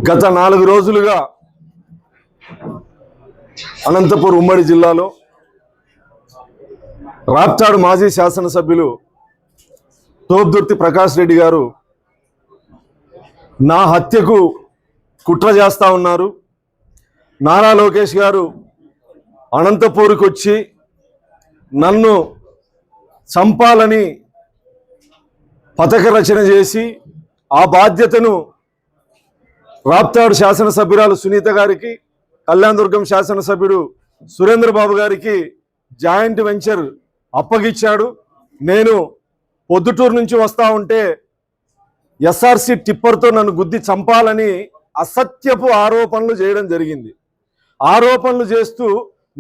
గత 4 రోజులుగా అనంతపురం ఉమ్మడి జిల్లాలో రాప్తాడు మాజీ శాసనసభ్యులు తోపుదుర్తి ప్రకాష్ రెడ్డి గారు నా హత్యకు కుట్ర చేస్తా ఉన్నారు. నారా లోకేష్ గారు అనంతపూర్కి వచ్చి నన్ను చంపాలని పథక రచన చేసి ఆ బాధ్యతను రాప్తాడు శాసనసభ్యురాలు సునీత గారికి, కళ్యాణదుర్గం శాసనసభ్యుడు సురేంద్రబాబు గారికి జాయింట్ వెంచర్ అప్పగిచ్చాడు. నేను పొద్దుటూరు నుంచి వస్తూ ఉంటే ఎస్ఆర్సి టిప్పర్తో నన్ను గుద్ది చంపాలని అసత్యపు ఆరోపణలు చేయడం జరిగింది. ఆరోపణలు చేస్తూ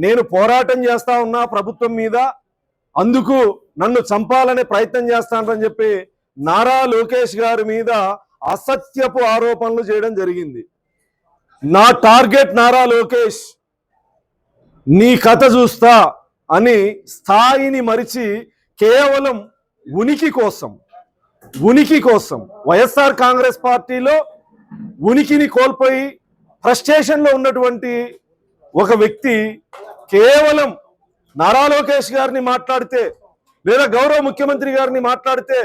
నేను పోరాటం చేస్తా ఉన్నా ప్రభుత్వం మీద, అందుకు నన్ను చంపాలనే ప్రయత్నం చేస్తానని చెప్పి నారా లోకేష్ గారి మీద అసత్యపు ఆరోపణలు చేయడం జరిగింది. నా టార్గెట్ నారా లోకేష్, నీ కథ చూస్తా అని స్థాయిని మరిచి కేవలం ఉనికి కోసం వైఎస్ఆర్ కాంగ్రెస్ పార్టీలో ఉనికిని కోల్పోయి ఫ్రస్ట్రేషన్లో ఉన్నటువంటి ఒక వ్యక్తి కేవలం నారా లోకేష్ గారిని మాట్లాడితే లేదా గౌరవ ముఖ్యమంత్రి గారిని మాట్లాడితే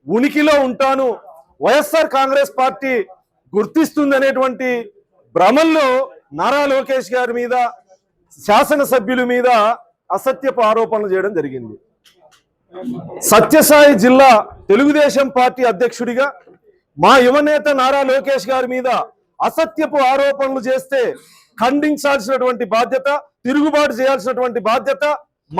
ఉనికిలో ఉంటాను, వైఎస్ఆర్ కాంగ్రెస్ పార్టీ గుర్తిస్తుంది అనేటువంటి భ్రమల్లో నారా లోకేష్ గారి మీద, శాసనసభ్యుల మీద అసత్యపు ఆరోపణలు చేయడం జరిగింది. సత్యసాయి జిల్లా తెలుగుదేశం పార్టీ అధ్యక్షుడిగా మా యువనేత నారా లోకేష్ గారి మీద అసత్యపు ఆరోపణలు చేస్తే ఖండించాల్సినటువంటి బాధ్యత, తిరుగుబాటు చేయాల్సినటువంటి బాధ్యత,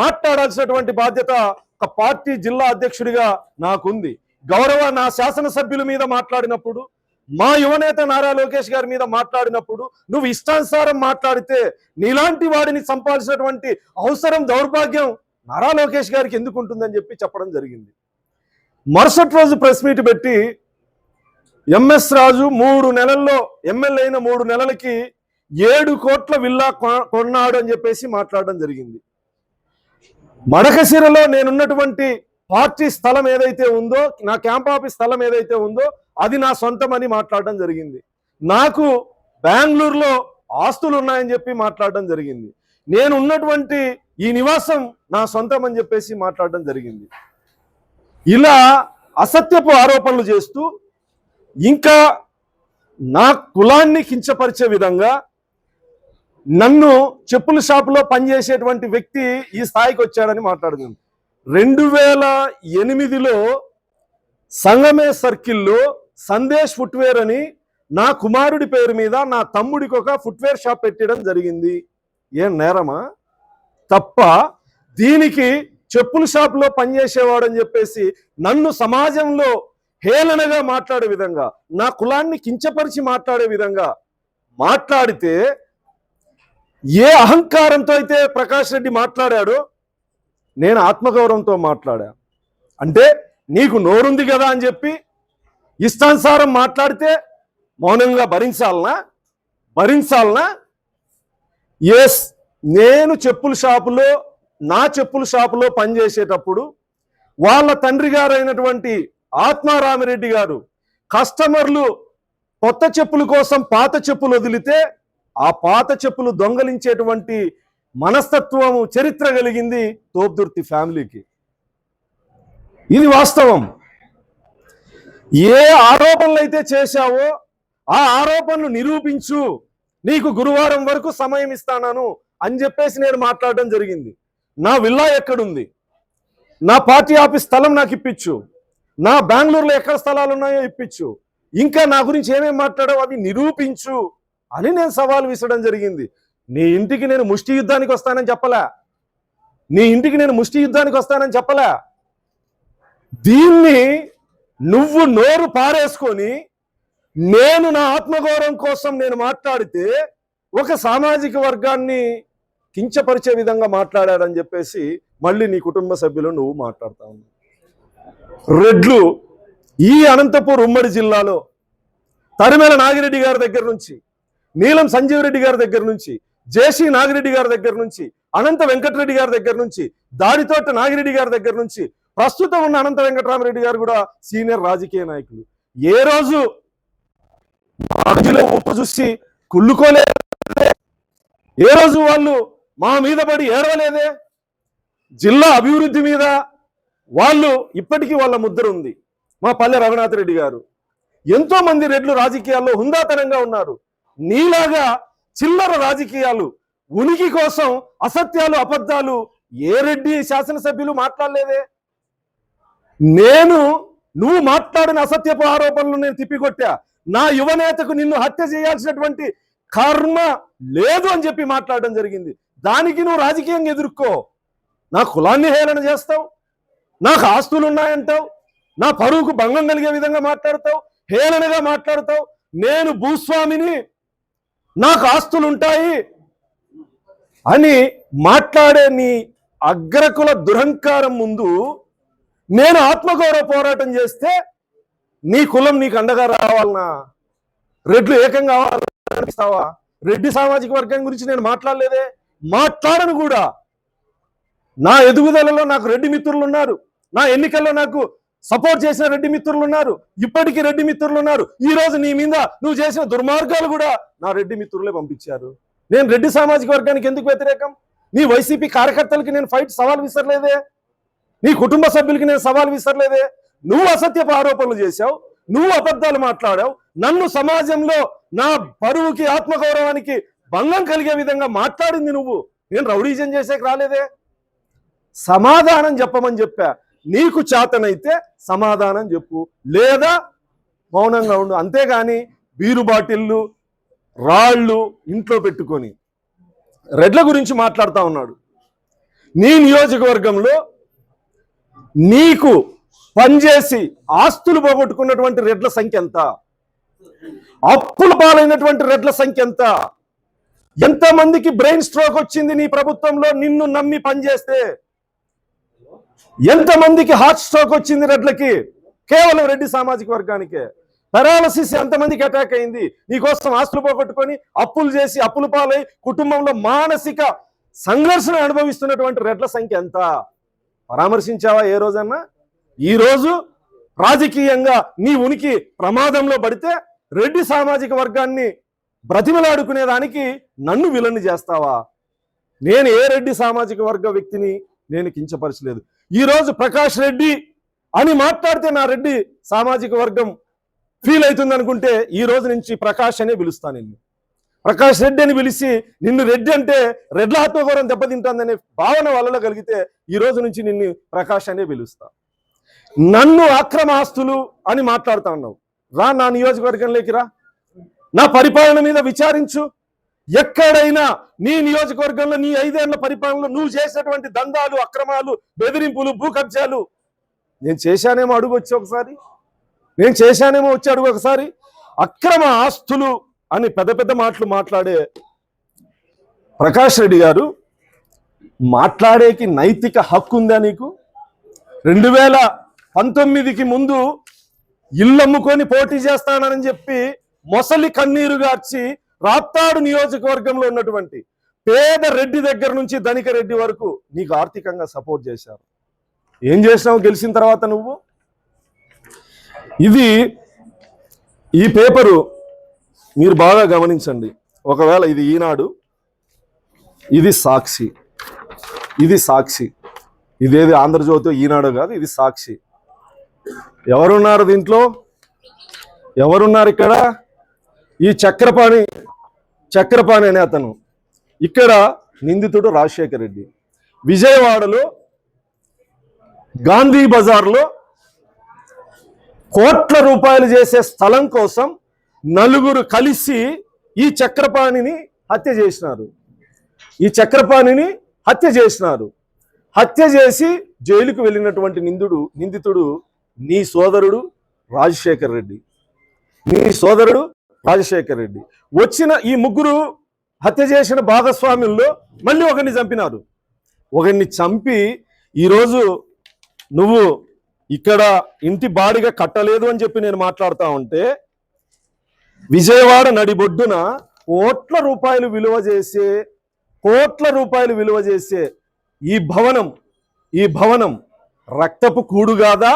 మాట్లాడాల్సినటువంటి బాధ్యత ఒక పార్టీ జిల్లా అధ్యక్షుడిగా నాకుంది. గౌరవ నా శాసనసభ్యుల మీద మాట్లాడినప్పుడు, మా యువనేత నారా లోకేష్ గారి మీద మాట్లాడినప్పుడు నువ్వు ఇష్టానుసారం మాట్లాడితే నీలాంటి వాడిని చంపాల్సినటువంటి అవసరం, దౌర్భాగ్యం నారా లోకేష్ గారికి ఎందుకు ఉంటుందని చెప్పి చెప్పడం జరిగింది. మరుసటి రోజు ప్రెస్ మీట్ పెట్టి ఎంఎస్ రాజు 3 నెలల్లో ఎమ్మెల్యే అయిన 3 నెలలకి 7 కోట్ల విల్లా కొన్నాడు అని చెప్పేసి మాట్లాడడం జరిగింది. మడకశిరలో నేనున్నటువంటి పార్టీ స్థలం ఏదైతే ఉందో, నా క్యాంప్ ఆఫీస్ స్థలం ఏదైతే ఉందో అది నా సొంతం అని మాట్లాడడం జరిగింది. నాకు బెంగళూరులో ఆస్తులు ఉన్నాయని చెప్పి మాట్లాడడం జరిగింది. నేను ఉన్నటువంటి ఈ నివాసం నా సొంతం అని చెప్పేసి మాట్లాడడం జరిగింది. ఇలా అసత్యపు ఆరోపణలు చేస్తూ ఇంకా నా కులాన్ని కించపరిచే విధంగా నన్ను చెప్పుల షాపులో పనిచేసేటువంటి వ్యక్తి ఈ స్థాయికి వచ్చాడని మాట్లాడుతుంది. 2008లో సంగమే సర్కిల్లో సందేశ్ ఫుట్వేర్ అని నా కుమారుడి పేరు మీద నా తమ్ముడికి ఒక ఫుట్వేర్ షాప్ పెట్టడం జరిగింది. ఏం నేరమా? తప్ప దీనికి చెప్పుల షాపులో పనిచేసేవాడని చెప్పేసి నన్ను సమాజంలో హేళనగా మాట్లాడే విధంగా, నా కులాన్ని కించపరిచి మాట్లాడే విధంగా మాట్లాడితే, ఏ అహంకారంతో అయితే ప్రకాష్ రెడ్డి మాట్లాడాడో నేను ఆత్మగౌరవంతో మాట్లాడా. అంటే నీకు నోరుంది కదా అని చెప్పి ఇష్టానుసారం మాట్లాడితే మౌనంగా భరించాలనా? ఎస్, నేను నా చెప్పుల షాపులో పనిచేసేటప్పుడు వాళ్ళ తండ్రి గారు అయినటువంటి ఆత్మారామిరెడ్డి గారు కస్టమర్లు కొత్త చెప్పుల కోసం పాత చెప్పులు వదిలితే ఆ పాత చెప్పులు దొంగలించేటువంటి మనస్తత్వము, చరిత్ర కలిగింది తోపుదుర్తి ఫ్యామిలీకి. ఇది వాస్తవం. ఏ ఆరోపణలు అయితే చేశావో ఆ ఆరోపణలు నిరూపించు, నీకు గురువారం వరకు సమయం ఇస్తాను అని చెప్పేసి నేను మాట్లాడడం జరిగింది. నా విల్లా ఎక్కడుంది, నా పార్టీ ఆఫీస్ స్థలం నాకు ఇప్పించు, నా బెంగళూరులో ఎక్కడ స్థలాలు ఉన్నాయో ఇప్పించు, ఇంకా నా గురించి ఏమేమి మాట్లాడావు అవి నిరూపించు అని నేను సవాల్ విసరడం జరిగింది. నీ ఇంటికి నేను ముష్టి యుద్ధానికి వస్తానని చెప్పలే. దీన్ని నువ్వు నోరు పారేసుకొని నేను నా ఆత్మగౌరవం కోసం నేను మాట్లాడితే ఒక సామాజిక వర్గాన్ని కించపరిచే విధంగా మాట్లాడాడని చెప్పేసి మళ్ళీ నీ కుటుంబ సభ్యులు నువ్వు మాట్లాడుతా ఉన్నావు. రెడ్లు ఈ అనంతపూర్ ఉమ్మడి జిల్లాలో తరిమేల నాగిరెడ్డి గారి దగ్గర నుంచి, నీలం సంజీవ్ రెడ్డి గారి దగ్గర నుంచి, జేసీ నాగిరెడ్డి గారి దగ్గర నుంచి, అనంత వెంకటరెడ్డి గారి దగ్గర నుంచి, దాడితోట నాగిరెడ్డి గారి దగ్గర నుంచి, ప్రస్తుతం ఉన్న అనంత వెంకటరామరెడ్డి గారు కూడా సీనియర్ రాజకీయ నాయకులు. ఏ రోజు మధ్యలో ఉప్పు చూసి కుళ్ళుకోలే. ఏ రోజు వాళ్ళు మా మీద పడి ఏడవలేదే. జిల్లా అభివృద్ధి మీద వాళ్ళు ఇప్పటికీ వాళ్ళ ముద్ర ఉంది. మా పల్లె రఘునాథ్ రెడ్డి గారు, ఎంతో మంది రెడ్లు రాజకీయాల్లో హుందాతనంగా ఉన్నారు. నీలాగా చిల్లర రాజకీయాలు, ఉనికి కోసం అసత్యాలు అబద్ధాలు ఏ రెడ్డి శాసనసభ్యులు మాట్లాడలేదే. నువ్వు మాట్లాడిన అసత్యపు ఆరోపణలు నేను తిప్పికొట్టా. నా యువనేతకు నిన్ను హత్య చేయాల్సినటువంటి కర్మ లేదు అని చెప్పి మాట్లాడడం జరిగింది. దానికి నువ్వు రాజకీయంగా ఎదుర్కో. నా కులాన్ని హేళన చేస్తావు, నాకు ఆస్తులు ఉన్నాయంటావు, నా పరువుకు భంగం కలిగే విధంగా మాట్లాడతావు, హేళనగా మాట్లాడతావు. నేను భూస్వామిని, నాకు ఆస్తులు ఉంటాయి అని మాట్లాడే నీ అగ్రకుల దురహంకారం ముందు నేను ఆత్మగౌరవ పోరాటం చేస్తే నీ కులం నీకు అండగా రావాలనా? రెడ్లు ఏకం కావాలనిస్తావా? రెడ్డి సామాజిక వర్గం గురించి నేను మాట్లాడలేదే, మాట్లాడను కూడా. నా ఎదుగుదలలో నాకు రెడ్డి మిత్రులు ఉన్నారు, నా ఎన్నికల్లో నాకు సపోర్ట్ చేసిన రెడ్డి మిత్రులు ఉన్నారు, ఇప్పటికీ రెడ్డి మిత్రులు ఉన్నారు. ఈ రోజు నీ మీద నువ్వు చేసిన దుర్మార్గాలు కూడా నా రెడ్డి మిత్రులే పంపించారు. నేను రెడ్డి సామాజిక వర్గానికి ఎందుకు వ్యతిరేకం? నీ వైసీపీ కార్యకర్తలకి నేను సవాల్ విసరలేదే, నీ కుటుంబ సభ్యులకి నేను సవాల్ విసరలేదే. నువ్వు అసత్యపు ఆరోపణలు చేశావు, నువ్వు అబద్ధాలు మాట్లాడావు, నన్ను సమాజంలో నా పరువుకి ఆత్మగౌరవానికి భంగం కలిగే విధంగా మాట్లాడింది నువ్వు. నేను రౌడీజం చేసేకి రాలేదే. సమాధానం చెప్పమని చెప్పా. నీకు చేతనైతే సమాధానం చెప్పు, లేదా మౌనంగా ఉండు. అంతేగాని బీరు బాటిళ్ళు రాళ్ళు ఇంట్లో పెట్టుకొని రెడ్ల గురించి మాట్లాడుతూ ఉన్నాడు. నీ నియోజకవర్గంలో నీకు పనిచేసి ఆస్తులు పోగొట్టుకున్నటువంటి రెడ్ల సంఖ్య ఎంత? అప్పుల పాలైనటువంటి రెడ్ల సంఖ్య ఎంత? ఎంతమందికి బ్రెయిన్ స్ట్రోక్ వచ్చింది నీ ప్రభుత్వంలో నిన్ను నమ్మి పనిచేస్తే? ఎంతమందికి హార్ట్ స్ట్రోక్ వచ్చింది రెడ్లకి? కేవలం రెడ్డి సామాజిక వర్గానికే. పెరాలసిస్ ఎంతమందికి అటాక్ అయింది? నీకోసం ఆస్తులు పోగొట్టుకొని అప్పులు చేసి అప్పుల పాలై కుటుంబంలో మానసిక సంఘర్షణ అనుభవిస్తున్నటువంటి రెడ్ల సంఖ్య ఎంత? పరామర్శించావా ఏ రోజన్నా? ఈ రోజు రాజకీయంగా నీ ఉనికి ప్రమాదంలో పడితే రెడ్డి సామాజిక వర్గాన్ని బ్రతిమలాడుకునేదానికి నన్ను విలన్ని చేస్తావా? నేను ఏ రెడ్డి సామాజిక వర్గ వ్యక్తిని నేను కించపరచలేదు. ఈరోజు ప్రకాష్ రెడ్డి అని మాట్లాడితే నా రెడ్డి సామాజిక వర్గం ఫీల్ అవుతుంది అనుకుంటే ఈ రోజు నుంచి ప్రకాష్ అనే పిలుస్తాను. నిన్ను ప్రకాష్ రెడ్డి అని పిలిచి నిన్ను రెడ్డి అంటే రెడ్ల ఆత్మగౌరవం దెబ్బతింటుందనే భావన వాళ్ళలో కలిగితే ఈ రోజు నుంచి నిన్ను ప్రకాష్ అనే పిలుస్తా. నన్ను అక్రమ ఆస్తులు అని మాట్లాడుతా ఉన్నావు. రా నా నియోజకవర్గంలోకి రా, నా పరిపాలన మీద విచారించు. ఎక్కడైనా నీ నియోజకవర్గంలో నీ 5 ఏళ్ల పరిపాలనలో నువ్వు చేసినటువంటి దందాలు, అక్రమాలు, బెదిరింపులు, భూ కబ్జాలు నేను చేశానేమో అడుగు వచ్చి ఒకసారి. నేను చేశానేమో వచ్చి అడుగు ఒకసారి. అక్రమ ఆస్తులు అని పెద్ద పెద్ద మాటలు మాట్లాడే ప్రకాష్ రెడ్డి గారు, మాట్లాడేకి నైతిక హక్కు ఉందా నీకు? 2019కి ముందు ఇల్లు అమ్ముకొని పోటీ చేస్తానని చెప్పి మొసలి కన్నీరు గార్చి రాప్తాడు నియోజకవర్గంలో ఉన్నటువంటి పేద రెడ్డి దగ్గర నుంచి ధనిక రెడ్డి వరకు నీకు ఆర్థికంగా సపోర్ట్ చేశారు. ఏం చేసినావు గెలిచిన తర్వాత నువ్వు? ఈ పేపరు మీరు బాగా గమనించండి. ఒకవేళ ఇది ఈనాడు, ఇది సాక్షి, ఇదేది ఆంధ్రజ్యోతి ఈనాడు కాదు, ఇది సాక్షి. ఎవరున్నారు దీంట్లో? ఎవరున్నారు ఇక్కడ? ఈ చక్రపాణి అనే అతను. ఇక్కడ నిందితుడు రాజశేఖర్ రెడ్డి. విజయవాడలో గాంధీ బజార్లో కోట్ల రూపాయలు చేసే స్థలం కోసం నలుగురు కలిసి ఈ చక్రపాణిని హత్య చేసినారు. హత్య చేసి జైలుకు వెళ్ళినటువంటి నిందితుడు నీ సోదరుడు రాజశేఖర్ రెడ్డి. వచ్చిన ఈ ముగ్గురు హత్య చేసిన భాగస్వాముల్లో మళ్ళీ ఒకరిని చంపినారు. ఒకరిని చంపి ఈరోజు నువ్వు ఇక్కడ ఇంటి బాడిగా కట్టలేదు అని చెప్పి నేను మాట్లాడుతూ ఉంటే, విజయవాడ నడిబొడ్డున కోట్ల రూపాయలు విలువ చేసే ఈ భవనం రక్తపు కూడు కాదా?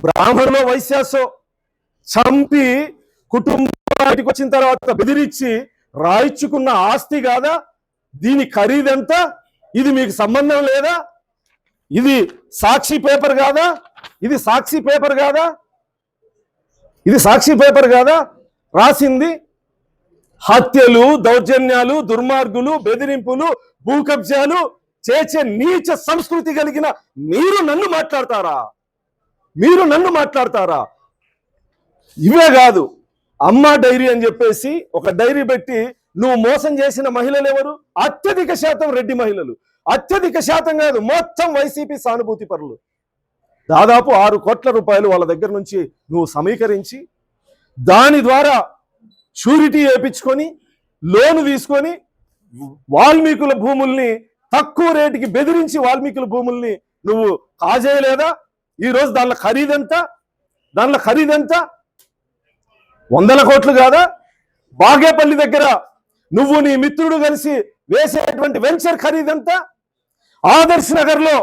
బ్రాహ్మణులో వైశ్యాసో చంపి కుటుంబానికి వచ్చిన తర్వాత బెదిరించి రాయించుకున్న ఆస్తి కాదా? దీని ఖరీదెంత? ఇది మీకు సంబంధం లేదా? ఇది సాక్షి పేపర్ కాదా? ఇది సాక్షి పేపర్ కాదా? ఇది సాక్షి పేపర్ కాదా? రాసింది హత్యలు, దౌర్జన్యాలు, దుర్మార్గులు, బెదిరింపులు, భూ కబ్జాలు చేసే నీచ సంస్కృతి కలిగిన మీరు నన్ను మాట్లాడతారా? మీరు నన్ను మాట్లాడతారా? ఇవే కాదు, అమ్మ డైరీ అని చెప్పేసి ఒక డైరీ పెట్టి నువ్వు మోసం చేసిన మహిళలు ఎవరు? అత్యధిక శాతం రెడ్డి మహిళలు. అత్యధిక శాతం కాదు, మొత్తం వైసీపీ సానుభూతి పరులు. దాదాపు 6 కోట్ల రూపాయలు వాళ్ళ దగ్గర నుంచి నువ్వు సమీకరించి దాని ద్వారా షూరిటీ వేయించుకొని లోను తీసుకొని వాల్మీకుల భూముల్ని తక్కువ రేటుకి బెదిరించి వాల్మీకుల భూముల్ని నువ్వు కాజేయలేదా? ఈరోజు దానిలో ఖరీదెంత? దానిలో ఖరీదెంత? 100 కోట్లు కాదా? బాగేపల్లి దగ్గర నువ్వు నీ మిత్రుడు కలిసి వేసేటువంటి వెంచర్ ఖరీదెంత? ఆదర్శ్ నగర్లో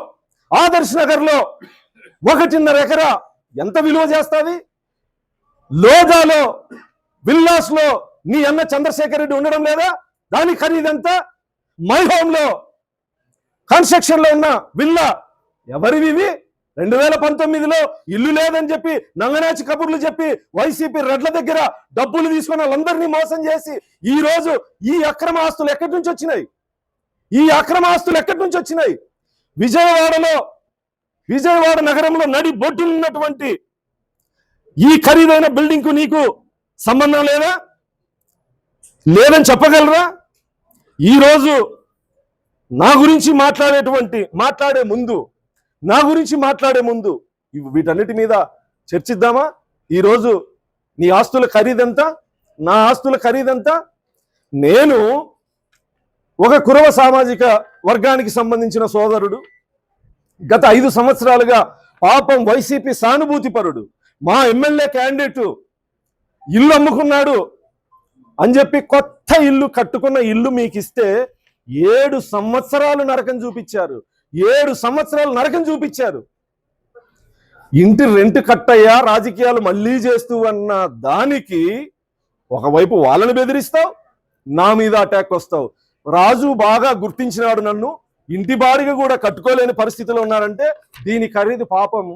1.5 ఎకరా ఎంత విలువ చేస్తుంది? లోధాలో విల్లాస్ లో నీ అన్న చంద్రశేఖర్ రెడ్డి ఉండడం లేదా? దాని ఖరీదెంత? మై హోమ్ లో కన్స్ట్రక్షన్ లో ఉన్న విల్లా ఎవరివి? 2019లో ఇల్లు లేదని చెప్పి నంగనాచి కబుర్లు చెప్పి వైసీపీ రెడ్ల దగ్గర డబ్బులు తీసుకున్న వాళ్ళందరినీ మోసం చేసి ఈ రోజు ఈ అక్రమ ఆస్తులు ఎక్కడి నుంచి వచ్చినాయి? ఈ అక్రమ ఆస్తులు ఎక్కడి నుంచి వచ్చినాయి? విజయవాడ నగరంలో నడి బొడ్డులు ఉన్నటువంటి ఈ ఖరీదైన బిల్డింగ్ కు నీకు సంబంధం లేదా? లేదని చెప్పగలరా? ఈరోజు నా గురించి మాట్లాడే ముందు వీటన్నిటి మీద చర్చిద్దామా? ఈరోజు నీ ఆస్తుల ఖరీదెంత? నా ఆస్తుల ఖరీదెంత? నేను ఒక కురవ సామాజిక వర్గానికి సంబంధించిన సోదరుడు. గత 5 సంవత్సరాలుగా పాపం వైసీపీ సానుభూతి పరుడు. మా ఎమ్మెల్యే క్యాండిడేట్ ఇల్లు అమ్ముకున్నాడు అని చెప్పి కొత్త ఇల్లు కట్టుకున్న ఇల్లు మీకు ఇస్తే 7 సంవత్సరాలు నరకం చూపించారు. 7 సంవత్సరాలు నరకం చూపించారు. ఇంటి రెంట్ కట్టయ్యా, రాజకీయాలు మళ్ళీ చేస్తూ అన్న దానికి ఒకవైపు వాళ్ళని బెదిరిస్తావు, నా మీద అటాక్ వస్తావు. రాజు బాగా గుర్తించినాడు నన్ను. ఇంటి బాడిగా కూడా కట్టుకోలేని పరిస్థితిలో ఉన్నారంటే దీని ఖరీదు పాపం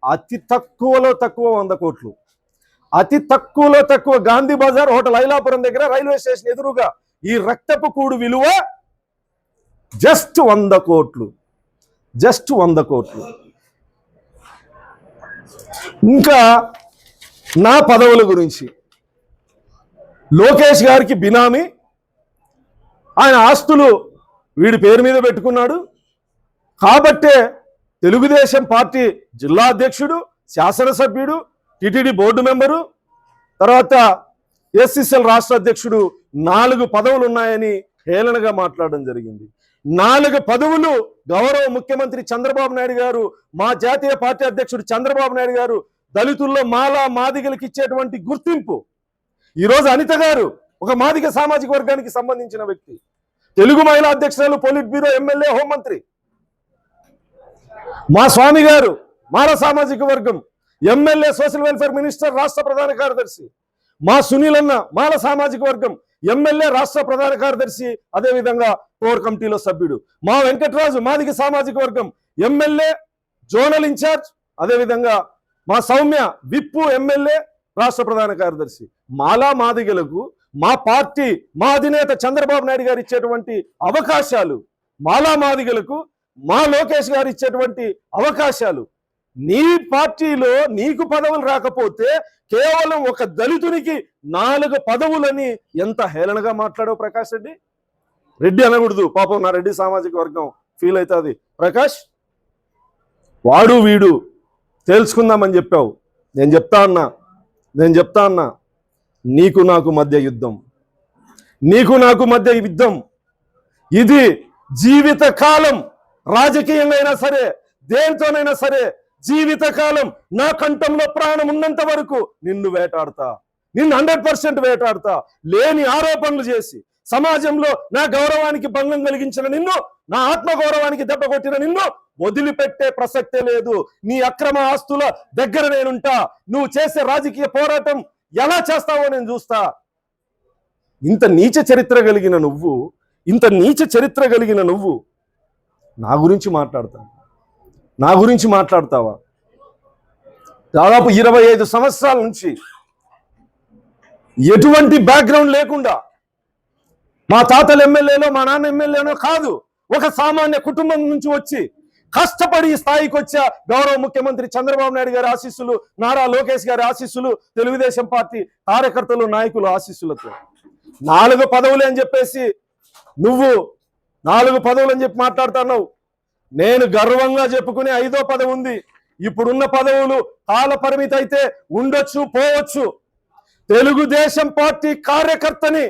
అతి తక్కువలో తక్కువ 100 కోట్లు. అతి తక్కువలో తక్కువ గాంధీ బజార్ హోటల్ ఐలాపురం దగ్గర రైల్వే స్టేషన్ ఎదురుగా ఈ రక్తపు కూడు విలువ జస్ట్ 100 కోట్లు. జస్ట్ 100 కోట్లు. ఇంకా నా పదవుల గురించి, లోకేష్ గారికి బినామీ, ఆయన ఆస్తులు వీడి పేరు మీద పెట్టుకున్నాడు కాబట్టే తెలుగుదేశం పార్టీ జిల్లా అధ్యక్షుడు, శాసనసభ్యుడు, టిటిడి బోర్డు మెంబరు, తర్వాత ఎస్సీసీఎల్ రాష్ట్ర అధ్యక్షుడు 4 పదవులు ఉన్నాయని హేళనగా మాట్లాడడం జరిగింది. 4 పదవులు గౌరవ ముఖ్యమంత్రి చంద్రబాబు నాయుడు గారు, మా జాతీయ పార్టీ అధ్యక్షుడు చంద్రబాబు నాయుడు గారు దళితుల్లో మాలా మాదిగలకు ఇచ్చేటువంటి గుర్తింపు. ఈరోజు అనిత గారు ఒక మాదిగ సామాజిక వర్గానికి సంబంధించిన వ్యక్తి, తెలుగు మహిళా అధ్యక్షురాలు, పొలిట్ బ్యూరో, ఎమ్మెల్యే, హోంమంత్రి. మా స్వామి గారు మాల సామాజిక వర్గం, ఎమ్మెల్యే, సోషల్ వెల్ఫేర్ మినిస్టర్, రాష్ట్ర ప్రధాన కార్యదర్శి. మా సునీల్ అన్న మాల సామాజిక వర్గం, ఎమ్మెల్యే, రాష్ట్ర ప్రధాన కార్యదర్శి, అదేవిధంగా కోర్ కమిటీలో సభ్యుడు. మా వెంకటరాజు మాదిగ సామాజిక వర్గం, ఎమ్మెల్యే, జోనల్ ఇన్ఛార్జ్, అదేవిధంగా మా సౌమ్య విప్పు, ఎమ్మెల్యే, రాష్ట్ర ప్రధాన కార్యదర్శి. మాలా మాదిగలకు మా పార్టీ, మా అధినేత చంద్రబాబు నాయుడు గారు ఇచ్చేటువంటి అవకాశాలు, మాలా మాదిగలకు మా లోకేష్ గారు ఇచ్చేటువంటి అవకాశాలు, నీ పార్టీలో నీకు పదవులు రాకపోతే కేవలం ఒక దళితునికి 4 పదవులని ఎంత హేళనగా మాట్లాడావు ప్రకాష్ రెడ్డి. రెడ్డి అనకూడదు పాపం, నా రెడ్డి సామాజిక వర్గం ఫీల్ అవుతుంది. ప్రకాష్, వాడు వీడు తేల్చుకుందామని చెప్పావు. నేను చెప్తా అన్నా నీకు నాకు మధ్య యుద్ధం. ఇది జీవితకాలం. రాజకీయంగా అయినా సరే, దేనితోనైనా సరే, జీవితకాలం నా కంఠంలో ప్రాణం ఉన్నంత వరకు నిన్ను వేటాడతా, నిన్ను 100% వేటాడతా. లేని ఆరోపణలు చేసి సమాజంలో నా గౌరవానికి భంగం కలిగించిన నిన్ను, నా ఆత్మగౌరవానికి దెబ్బ కొట్టిన నిన్ను వదిలిపెట్టే ప్రసక్తే లేదు. నీ అక్రమ ఆస్తుల దగ్గర నేనుంటా. నువ్వు చేసే రాజకీయ పోరాటం ఎలా చేస్తావో నేను చూస్తా. ఇంత నీచ చరిత్ర కలిగిన నువ్వు నా గురించి మాట్లాడతావా? దాదాపు 25 సంవత్సరాల నుంచి ఎటువంటి బ్యాక్గ్రౌండ్ లేకుండా, మా తాతలు ఎమ్మెల్యేనో మా నాన్న ఎమ్మెల్యేనో కాదు, ఒక సామాన్య కుటుంబం నుంచి వచ్చి కష్టపడి ఈ స్థాయికి వచ్చా గౌరవ ముఖ్యమంత్రి చంద్రబాబు నాయుడు గారి ఆశీస్సులు, నారా లోకేష్ గారి ఆశీస్సులు, తెలుగుదేశం పార్టీ కార్యకర్తలు నాయకుల ఆశీస్సులతో 4 పదవులు అని చెప్పేసి నువ్వు 4 పదవులు అని చెప్పి మాట్లాడుతున్నావు. నేను గర్వంగా చెప్పుకునే 5వ పదవి ఉంది. ఇప్పుడున్న పదవులు కాల పరిమితి అయితే ఉండొచ్చు, పోవచ్చు. తెలుగుదేశం పార్టీ కార్యకర్తని,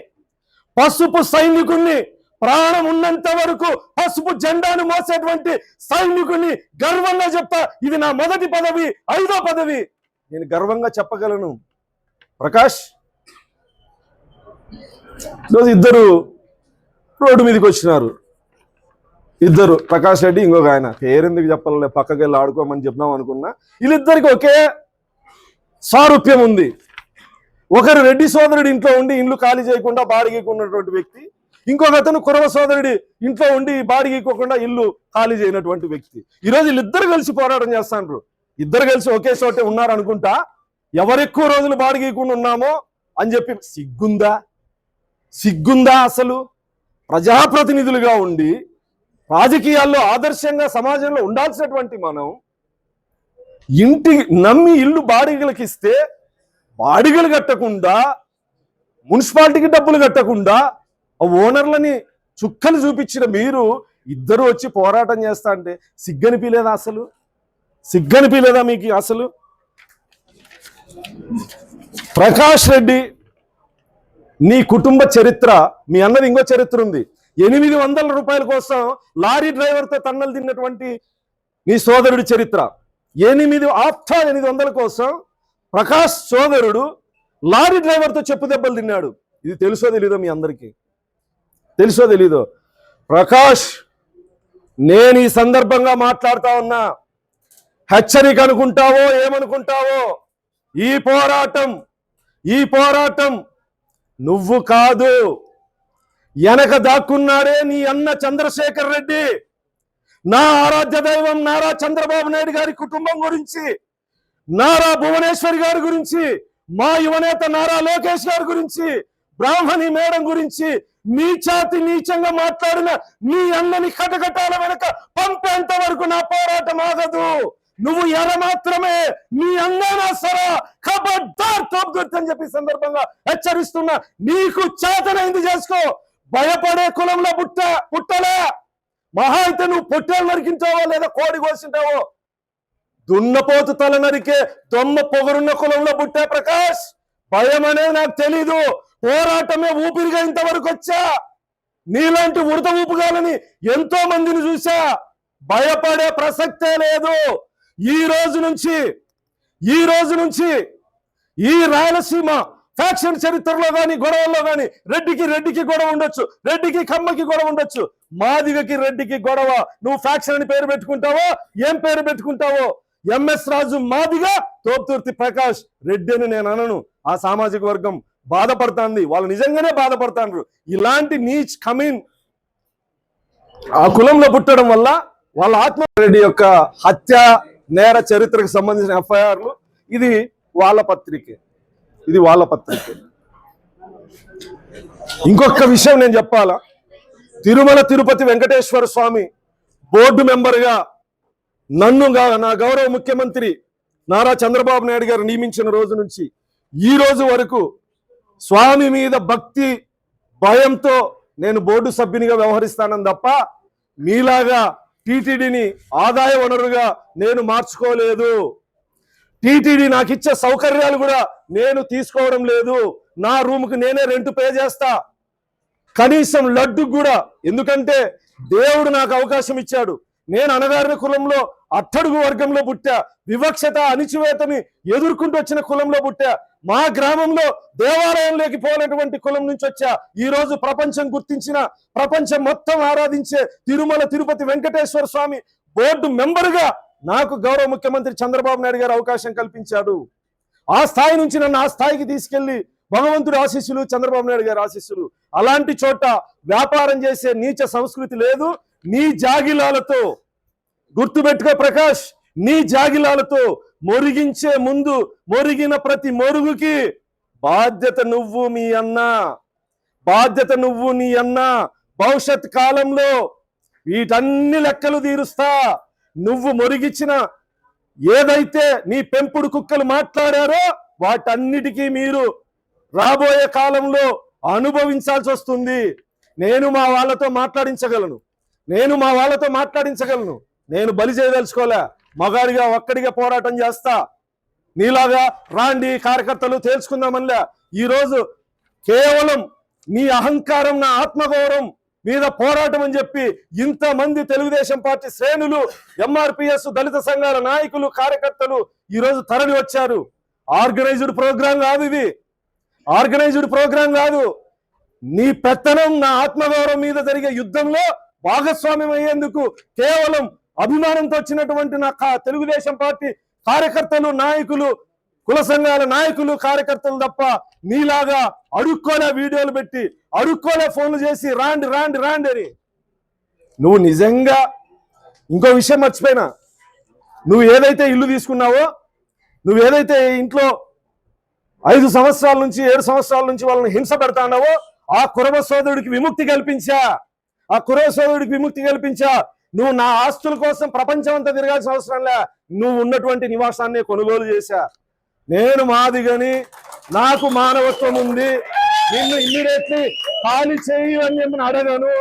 పసుపు సైనికుణ్ణి, ప్రాణం ఉన్నంత వరకు పసుపు జెండాను మోసేటువంటి సైనికుణ్ణి గర్వంగా చెప్తా. ఇది నా మొదటి పదవి, 5వ పదవి. నేను గర్వంగా చెప్పగలను. ప్రకాష్, ఈరోజు ఇద్దరు రోడ్డు మీదకి వచ్చినారు. ఇద్దరు, ప్రకాష్ రెడ్డి, ఇంకొక ఆయన, పేరెందుకు చెప్పాలి, పక్కకి వెళ్ళి ఆడుకోమని చెప్దాం అనుకున్నా. వీళ్ళిద్దరికి ఒకే సారూప్యం ఉంది. ఒకరు రెడ్డి సోదరుడి ఇంట్లో ఉండి ఇండ్లు ఖాళీ చేయకుండా బాడిగకి ఉన్నటువంటి వ్యక్తి, ఇంకొక అతను కురవ సోదరుడి ఇంట్లో ఉండి బాడిగీకోకుండా ఇల్లు ఖాళీ చేయనటువంటి వ్యక్తి. ఈరోజు వీళ్ళిద్దరు కలిసి పోరాటం చేస్తాండ్రు. ఇద్దరు కలిసి ఒకే చోటే ఉన్నారు అనుకుంటా. ఎవరెక్కువ రోజులు బాడిగీయకుండా ఉన్నామో అని చెప్పి సిగ్గుందా అసలు? ప్రజాప్రతినిధులుగా ఉండి రాజకీయాల్లో ఆదర్శంగా సమాజంలో ఉండాల్సినటువంటి మనం ఇంటి నమ్మి ఇల్లు బాడిగలకు ఇస్తే బాడిగలు కట్టకుండా, మున్సిపాలిటీకి డబ్బులు కట్టకుండా ఆ ఓనర్లని చుక్కలు చూపించిన మీరు ఇద్దరు వచ్చి పోరాటం చేస్తా అంటే సిగ్గనిపిలేదా అసలు? సిగ్గనిపిలేదా మీకు అసలు? ప్రకాష్ రెడ్డి, నీ కుటుంబ చరిత్ర, మీ అన్నది ఇంకో చరిత్ర ఉంది. 800 రూపాయల కోసం లారీ డ్రైవర్తో తన్నలు తిన్నటువంటి నీ సోదరుడి చరిత్ర. 800 కోసం ప్రకాష్ సోదరుడు లారీ డ్రైవర్తో చెప్పు దెబ్బలు తిన్నాడు. ఇది తెలుసో తెలీదో మీ అందరికీ? తెలుసో తెలీదో? ప్రకాష్, నేను ఈ సందర్భంగా మాట్లాడుతా ఉన్నా. హెచ్చరిక అనుకుంటావో ఏమనుకుంటావో, ఈ పోరాటం నువ్వు కాదు, వెనక దాక్కున్నాడే నీ అన్న చంద్రశేఖర్ రెడ్డి. నా ఆరాధ్య దైవం నారా చంద్రబాబు నాయుడు గారి కుటుంబం గురించి, నారా భువనేశ్వరి గారి గురించి, మా యువనేత నారా లోకేష్ గారి గురించి, బ్రాహ్మణి మేడం గురించి నీచంగా మాట్లాడిన నీ అన్నని కటకటాల వెనక పంపేంత వరకు నా పోరాటం ఆగదు. నువ్వు ఎర మాత్రమే, నీ అన్ననా సరా ఖబర్దార్ తోపుగుర్తు అని చెప్పి సందర్భంగా హెచ్చరిస్తున్నా. నీకు చేతనైంది చేసుకో. భయపడే కులంలో పుట్టలే. మహా అయితే నువ్వు పొట్టేలు నరికించావో లేదా కోడి కోసింటావో. దున్నపోతు తల నరికే దొమ్మ పొగరున్న కులంలో పుట్టా ప్రకాష్. భయం అనేది నాకు తెలీదు. పోరాటమే ఊపిరిగా ఇంతవరకు వచ్చా. నీలాంటి ఉడత ఊపుగాలని ఎంతో మందిని చూసా. భయపడే ప్రసక్తే లేదు. ఈ రోజు నుంచి ఈ రాయలసీమ ఫ్యాక్షన్ చరిత్రలో కానీ గొడవల్లో కానీ రెడ్డికి గొడవ ఉండొచ్చు, రెడ్డికి కమ్మకి గొడవ ఉండొచ్చు, మాదిగకి రెడ్డికి గొడవ. నువ్వు ఫ్యాక్షన్ అని పేరు పెట్టుకుంటావో, ఏం పేరు పెట్టుకుంటావో. ఎంఎస్ రాజు మాదిగా, తోపుతుర్తి ప్రకాష్ రెడ్డి అని నేను అనను. ఆ సామాజిక వర్గం బాధపడుతుంది. వాళ్ళు నిజంగానే బాధపడతాండ్రు. ఇలాంటి నీచ్ కమిన్ ఆ కులంలో పుట్టడం వల్ల వాళ్ళ ఆత్మరెడ్డి యొక్క హత్య నేర చరిత్రకు సంబంధించిన ఎఫ్ఐఆర్లు ఇది వాళ్ళ పత్రికే. ఇంకొక విషయం నేను చెప్పాలా. తిరుమల తిరుపతి వెంకటేశ్వర స్వామి బోర్డు మెంబర్గా నా గౌరవ ముఖ్యమంత్రి నారా చంద్రబాబు నాయుడు గారు నియమించిన రోజు నుంచి ఈ రోజు వరకు స్వామి మీద భక్తి భయంతో నేను బోర్డు సభ్యునిగా వ్యవహరిస్తానని తప్ప మీలాగా టీటీడీని ఆదాయ వనరుగా నేను మార్చుకోలేదు. టీటీడీ నాకు ఇచ్చే సౌకర్యాలు కూడా నేను తీసుకోవడం లేదు. నా రూముకు నేనే రెంట్ పే చేస్తా, కనీసం లడ్డుకు కూడా. ఎందుకంటే దేవుడు నాకు అవకాశం ఇచ్చాడు. నేను అనగారిన కులంలో అట్టడుగు వర్గంలో పుట్టా. వివక్షత అణిచివేతని ఎదుర్కొంటూ వచ్చిన కులంలో పుట్టా. మా గ్రామంలో దేవాలయంలోకి పోయినటువంటి కులం నుంచి వచ్చా. ఈ రోజు ప్రపంచం గుర్తించిన, ప్రపంచం మొత్తం ఆరాధించే తిరుమల తిరుపతి వెంకటేశ్వర స్వామి బోర్డు మెంబర్గా నాకు గౌరవ ముఖ్యమంత్రి చంద్రబాబు నాయుడు గారు అవకాశం కల్పించాడు. ఆ స్థాయి నుంచి నన్ను ఆ స్థాయికి తీసుకెళ్లి భగవంతుడి ఆశీస్సులు, చంద్రబాబు నాయుడు గారి ఆశీస్సులు. అలాంటి చోట వ్యాపారం చేసే నీచ సంస్కృతి లేదు. నీ జాగిలాలతో గుర్తుపెట్టుకో ప్రకాష్, నీ జాగిలాలతో మొరిగించే ముందు మొరిగిన ప్రతి మొరుగుకి బాధ్యత నువ్వు మీ అన్న, బాధ్యత నువ్వు నీ అన్న. భవిష్యత్ కాలంలో వీటన్ని లెక్కలు తీరుస్తా. నువ్వు మొరిగించిన ఏదైతే నీ పెంపుడు కుక్కలు మాట్లాడారో వాటన్నిటికీ మీరు రాబోయే కాలంలో అనుభవించాల్సి వస్తుంది. నేను మా వాళ్ళతో మాట్లాడించగలను, నేను బలి చేయదలుచుకోలే. మగాడిగా ఒక్కడిగా పోరాటం చేస్తా. నీలాగా రాండి కార్యకర్తలు తేల్చుకుందామనిలే. ఈరోజు కేవలం నీ అహంకారం, నా ఆత్మగౌరవం మీద పోరాటం అని చెప్పి ఇంతమంది తెలుగుదేశం పార్టీ శ్రేణులు, ఎంఆర్పిఎస్, దళిత సంఘాల నాయకులు, కార్యకర్తలు ఈరోజు తరలి వచ్చారు. ఆర్గనైజ్డ్ ప్రోగ్రాం కాదు ఇది, ఆర్గనైజ్డ్ ప్రోగ్రాం కాదు. నీ పెత్తనం, నా ఆత్మగౌరవం మీద జరిగే యుద్ధంలో భాగస్వామ్యం అయ్యేందుకు కేవలం అభిమానంతో వచ్చినటువంటి నా తెలుగుదేశం పార్టీ కార్యకర్తలు, నాయకులు, కుల సంఘాల నాయకులు, కార్యకర్తలు తప్ప నీలాగా అడుక్కోలే వీడియోలు పెట్టి, అడుక్కోలే ఫోన్లు చేసి రాండి రాండి రాండి అని. నువ్వు నిజంగా ఇంకో విషయం మర్చిపోయినా, నువ్వు ఏదైతే ఇల్లు తీసుకున్నావో, నువ్వు ఏదైతే ఇంట్లో 5 సంవత్సరాల నుంచి 7 సంవత్సరాల నుంచి వాళ్ళని హింస పెడతాన్నావో ఆ కురవ సోదరుడికి విముక్తి కల్పించా. నువ్వు నా ఆస్తుల కోసం ప్రపంచం అంతా తిరగాల్సిన అవసరం లే. నువ్వు ఉన్నటువంటి నివాసాన్ని కొనుగోలు చేశా. నేను మాదిగని, నాకు మానవత్వం ఉంది. నిన్ను ఇమ్మీడియట్లీ ఖాళీ చేయి అని చెప్పి అడగను.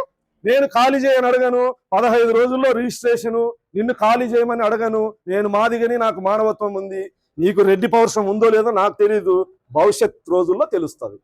నేను ఖాళీ చేయని అడగను. 15 రోజుల్లో రిజిస్ట్రేషను. నిన్ను ఖాళీ చేయమని అడగను. నేను మాదిగని, నాకు మానవత్వం ఉంది. నీకు రెడ్డి పౌరుషం ఉందో లేదో నాకు తెలీదు, భవిష్యత్ రోజుల్లో తెలుస్తుంది.